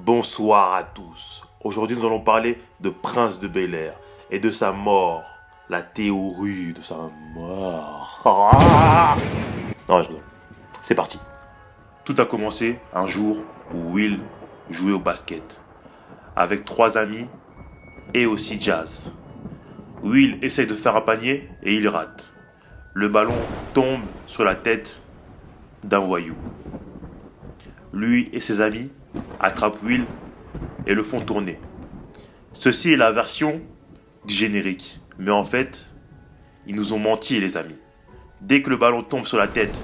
Bonsoir à tous. Aujourd'hui, nous allons parler de Prince de Bel-Air et de sa mort. La théorie de sa mort. Non, je rigole. C'est parti. Tout a commencé un jour où Will jouait au basket avec 3 amis et aussi Jazz. Will essaye de faire un panier et il rate. Le ballon tombe sur la tête d'un voyou. Lui et ses amis attrapent Will et le font tourner. Ceci est la version du générique. Mais en fait, ils nous ont menti, les amis. Dès que le ballon tombe sur la tête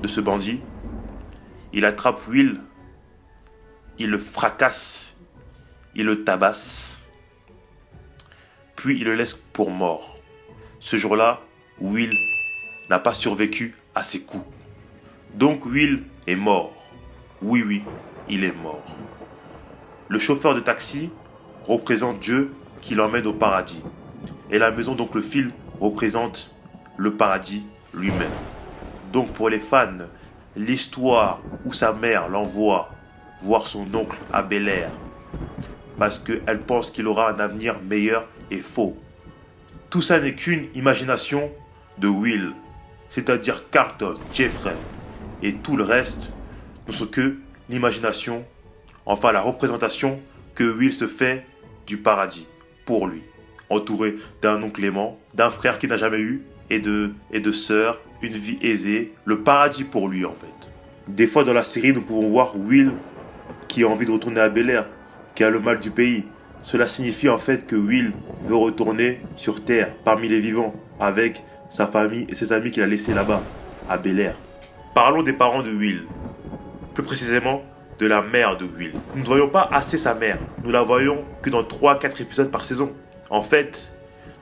de ce bandit, il attrape Will, il le fracasse, il le tabasse, puis il le laisse pour mort. Ce jour-là, Will n'a pas survécu à ses coups. Donc Will est mort. Oui, il est mort. Le chauffeur de taxi représente Dieu qui l'emmène au paradis. Et la maison d'Oncle Phil représente le paradis lui-même. Donc pour les fans, l'histoire où sa mère l'envoie voir son oncle à Bel-Air parce qu'elle pense qu'il aura un avenir meilleur est faux. Tout ça n'est qu'une imagination de Will, c'est-à-dire Carlton, Jeffrey et tout le reste ne sont que l'imagination, enfin la représentation que Will se fait du paradis pour lui, entouré d'un oncle aimant, d'un frère qu'il n'a jamais eu et de sœurs, une vie aisée, le paradis pour lui en fait. Des fois dans la série nous pouvons voir Will qui a envie de retourner à Bel-Air, qui a le mal du pays. Cela signifie en fait que Will veut retourner sur Terre parmi les vivants avec sa famille et ses amis qu'il a laissés là-bas, à Bel-Air. Parlons des parents de Will, plus précisément de la mère de Will. Nous ne voyons pas assez sa mère, nous la voyons que dans 3-4 épisodes par saison. En fait,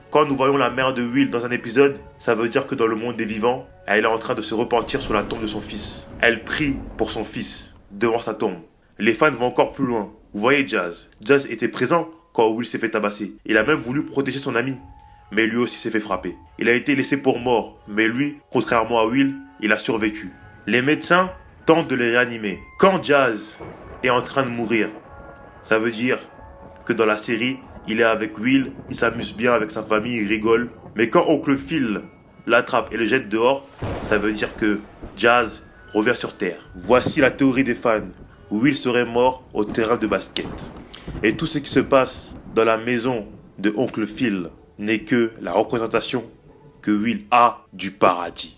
quand nous voyons la mère de Will dans un épisode, ça veut dire que dans le monde des vivants, elle est en train de se repentir sur la tombe de son fils. Elle prie pour son fils devant sa tombe. Les fans vont encore plus loin. Vous voyez Jazz. Jazz était présent quand Will s'est fait tabasser. Il a même voulu protéger son ami. Mais lui aussi s'est fait frapper. Il a été laissé pour mort. Mais lui, contrairement à Will, il a survécu. Les médecins tentent de les réanimer. Quand Jazz est en train de mourir, ça veut dire que dans la série, il est avec Will, il s'amuse bien avec sa famille, il rigole. Mais quand Oncle Phil l'attrape et le jette dehors, ça veut dire que Jazz revient sur Terre. Voici la théorie des fans. Will serait mort au terrain de basket. Et tout ce qui se passe dans la maison de Oncle Phil n'est que la représentation que Will a du paradis.